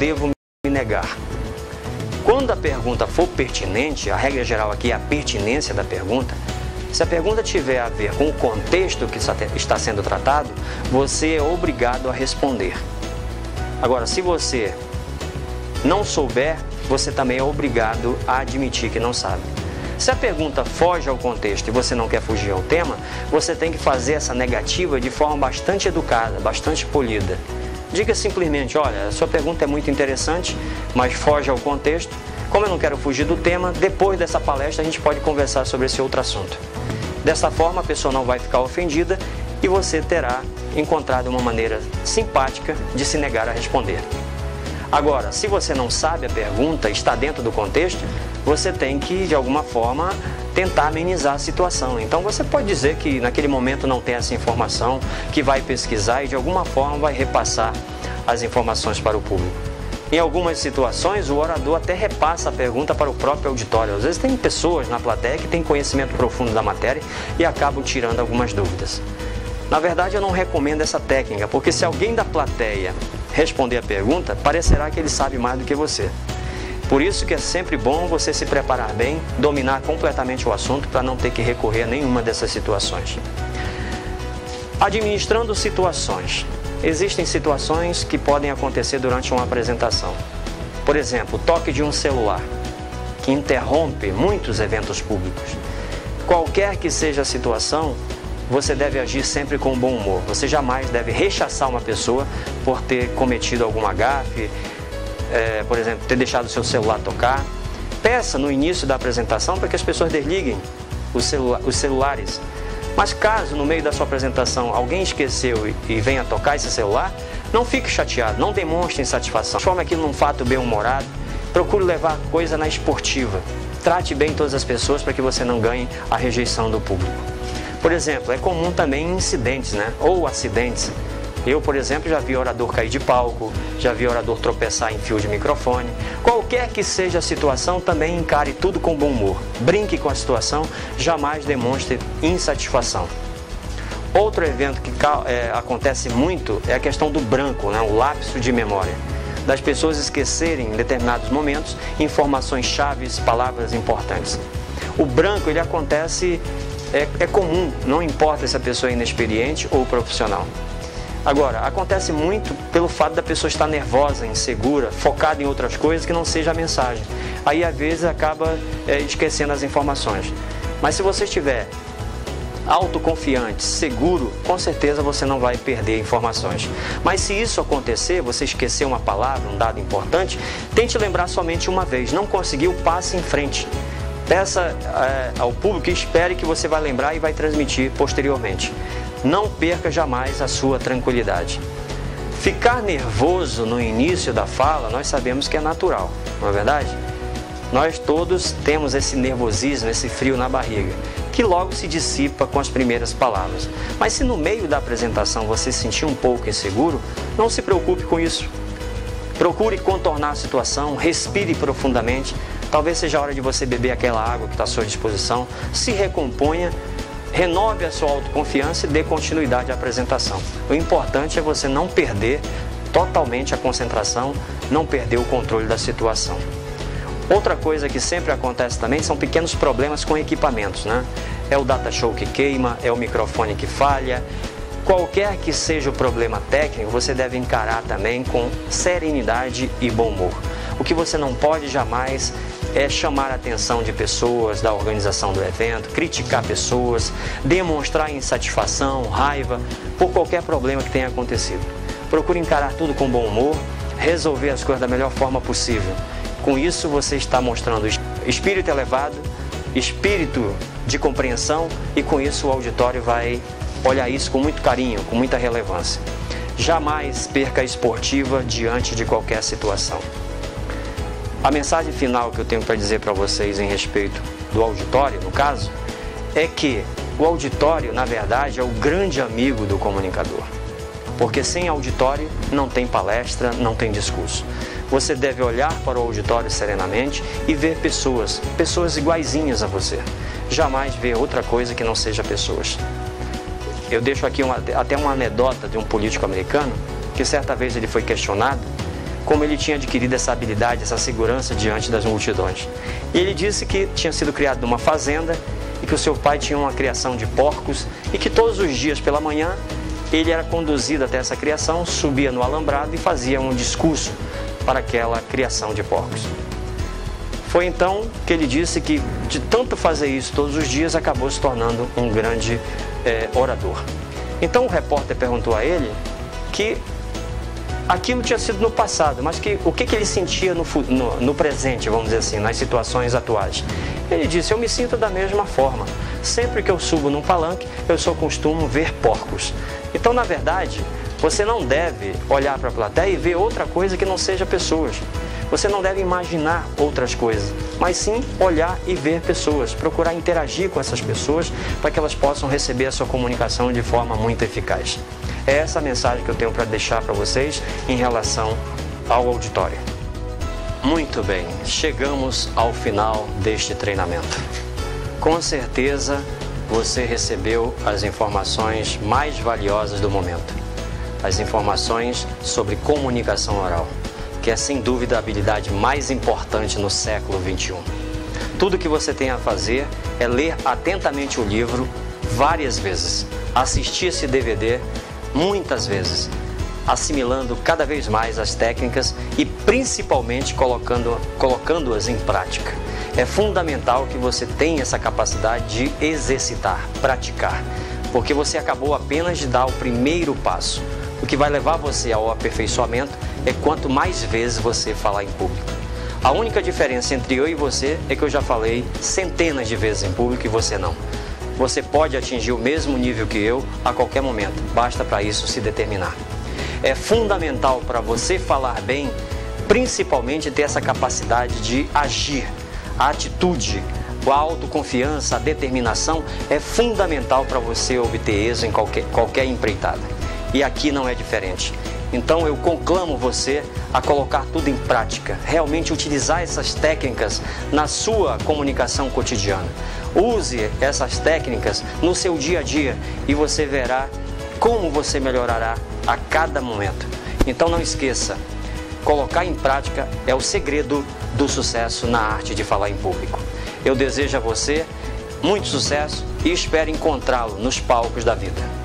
devo me negar? Quando a pergunta for pertinente, a regra geral aqui é a pertinência da pergunta. Se a pergunta tiver a ver com o contexto que está sendo tratado, você é obrigado a responder. Agora, se você não souber, você também é obrigado a admitir que não sabe. Se a pergunta foge ao contexto e você não quer fugir ao tema, você tem que fazer essa negativa de forma bastante educada, bastante polida. Diga simplesmente: olha, a sua pergunta é muito interessante, mas foge ao contexto. Como eu não quero fugir do tema, depois dessa palestra a gente pode conversar sobre esse outro assunto. Dessa forma a pessoa não vai ficar ofendida e você terá encontrado uma maneira simpática de se negar a responder. Agora, se você não sabe a pergunta, está dentro do contexto, você tem que, de alguma forma, tentar amenizar a situação. Então você pode dizer que naquele momento não tem essa informação, que vai pesquisar e de alguma forma vai repassar as informações para o público. Em algumas situações, o orador até repassa a pergunta para o próprio auditório. Às vezes tem pessoas na plateia que têm conhecimento profundo da matéria e acabam tirando algumas dúvidas. Na verdade, eu não recomendo essa técnica, porque se alguém da plateia responder a pergunta, parecerá que ele sabe mais do que você. Por isso que é sempre bom você se preparar bem, dominar completamente o assunto para não ter que recorrer a nenhuma dessas situações. Administrando situações. Existem situações que podem acontecer durante uma apresentação. Por exemplo, o toque de um celular, que interrompe muitos eventos públicos. Qualquer que seja a situação, você deve agir sempre com bom humor. Você jamais deve rechaçar uma pessoa por ter cometido alguma gafe, por exemplo, ter deixado o seu celular tocar. Peça no início da apresentação para que as pessoas desliguem os celulares. Mas caso no meio da sua apresentação alguém esqueceu e venha tocar esse celular, não fique chateado, não demonstre insatisfação. Transforme aquilo num fato bem-humorado, procure levar a coisa na esportiva. Trate bem todas as pessoas para que você não ganhe a rejeição do público. Por exemplo, é comum também incidentes, ou acidentes. Eu, por exemplo, já vi orador cair de palco, já vi orador tropeçar em fio de microfone. Qualquer que seja a situação, também encare tudo com bom humor. Brinque com a situação, jamais demonstre insatisfação. Outro evento que acontece muito é a questão do branco, o lapso de memória. Das pessoas esquecerem em determinados momentos informações chaves, palavras importantes. O branco, ele acontece, é comum, não importa se a pessoa é inexperiente ou profissional. Agora, acontece muito pelo fato da pessoa estar nervosa, insegura, focada em outras coisas que não seja a mensagem. Aí, às vezes, acaba esquecendo as informações. Mas se você estiver autoconfiante, seguro, com certeza você não vai perder informações. Mas se isso acontecer, você esquecer uma palavra, um dado importante, tente lembrar somente uma vez. Não conseguiu, passe em frente. Peça ao público e espere que você vai lembrar e vai transmitir posteriormente. Não perca jamais a sua tranquilidade. Ficar nervoso no início da fala, nós sabemos que é natural, não é verdade? Nós todos temos esse nervosismo, esse frio na barriga, que logo se dissipa com as primeiras palavras. Mas se no meio da apresentação você se sentir um pouco inseguro, não se preocupe com isso. Procure contornar a situação, respire profundamente. Talvez seja a hora de você beber aquela água que está à sua disposição, se recomponha, renove a sua autoconfiança e dê continuidade à apresentação. O importante é você não perder totalmente a concentração, não perder o controle da situação. Outra coisa que sempre acontece também são pequenos problemas com equipamentos, É o data show que queima, é o microfone que falha. Qualquer que seja o problema técnico, você deve encarar também com serenidade e bom humor. O que você não pode jamais é chamar a atenção de pessoas, da organização do evento, criticar pessoas, demonstrar insatisfação, raiva por qualquer problema que tenha acontecido. Procure encarar tudo com bom humor, resolver as coisas da melhor forma possível. Com isso você está mostrando espírito elevado, espírito de compreensão e com isso o auditório vai olhar isso com muito carinho, com muita relevância. Jamais perca a esportiva diante de qualquer situação. A mensagem final que eu tenho para dizer para vocês em respeito do auditório, no caso, é que o auditório, na verdade, é o grande amigo do comunicador. Porque sem auditório não tem palestra, não tem discurso. Você deve olhar para o auditório serenamente e ver pessoas iguaizinhas a você. Jamais ver outra coisa que não seja pessoas. Eu deixo aqui até uma anedota de um político americano, que certa vez ele foi questionado como ele tinha adquirido essa habilidade, essa segurança diante das multidões. E ele disse que tinha sido criado numa fazenda e que o seu pai tinha uma criação de porcos e que todos os dias pela manhã ele era conduzido até essa criação, subia no alambrado e fazia um discurso para aquela criação de porcos. Foi então que ele disse que, de tanto fazer isso todos os dias, acabou se tornando um grande orador. Então o repórter perguntou a ele que aquilo tinha sido no passado, mas o que ele sentia no presente, vamos dizer assim, nas situações atuais. Ele disse: eu me sinto da mesma forma. Sempre que eu subo num palanque, eu só costumo ver porcos. Então, na verdade, você não deve olhar para a plateia e ver outra coisa que não seja pessoas. Você não deve imaginar outras coisas, mas sim olhar e ver pessoas, procurar interagir com essas pessoas para que elas possam receber a sua comunicação de forma muito eficaz. É essa a mensagem que eu tenho para deixar para vocês em relação ao auditório. Muito bem, chegamos ao final deste treinamento. Com certeza você recebeu as informações mais valiosas do momento. As informações sobre comunicação oral, que é sem dúvida a habilidade mais importante no século XXI. Tudo que você tem a fazer é ler atentamente o livro várias vezes, assistir esse DVD muitas vezes, assimilando cada vez mais as técnicas e principalmente colocando-as em prática. É fundamental que você tenha essa capacidade de exercitar, praticar, porque você acabou apenas de dar o primeiro passo. O que vai levar você ao aperfeiçoamento é quanto mais vezes você falar em público. A única diferença entre eu e você é que eu já falei centenas de vezes em público e você não. Você pode atingir o mesmo nível que eu a qualquer momento, basta para isso se determinar. É fundamental para você falar bem, principalmente ter essa capacidade de agir. A atitude, a autoconfiança, a determinação é fundamental para você obter êxito em qualquer empreitada. E aqui não é diferente. Então eu conclamo você a colocar tudo em prática, realmente utilizar essas técnicas na sua comunicação cotidiana. Use essas técnicas no seu dia a dia e você verá como você melhorará a cada momento. Então não esqueça, colocar em prática é o segredo do sucesso na arte de falar em público. Eu desejo a você muito sucesso e espero encontrá-lo nos palcos da vida.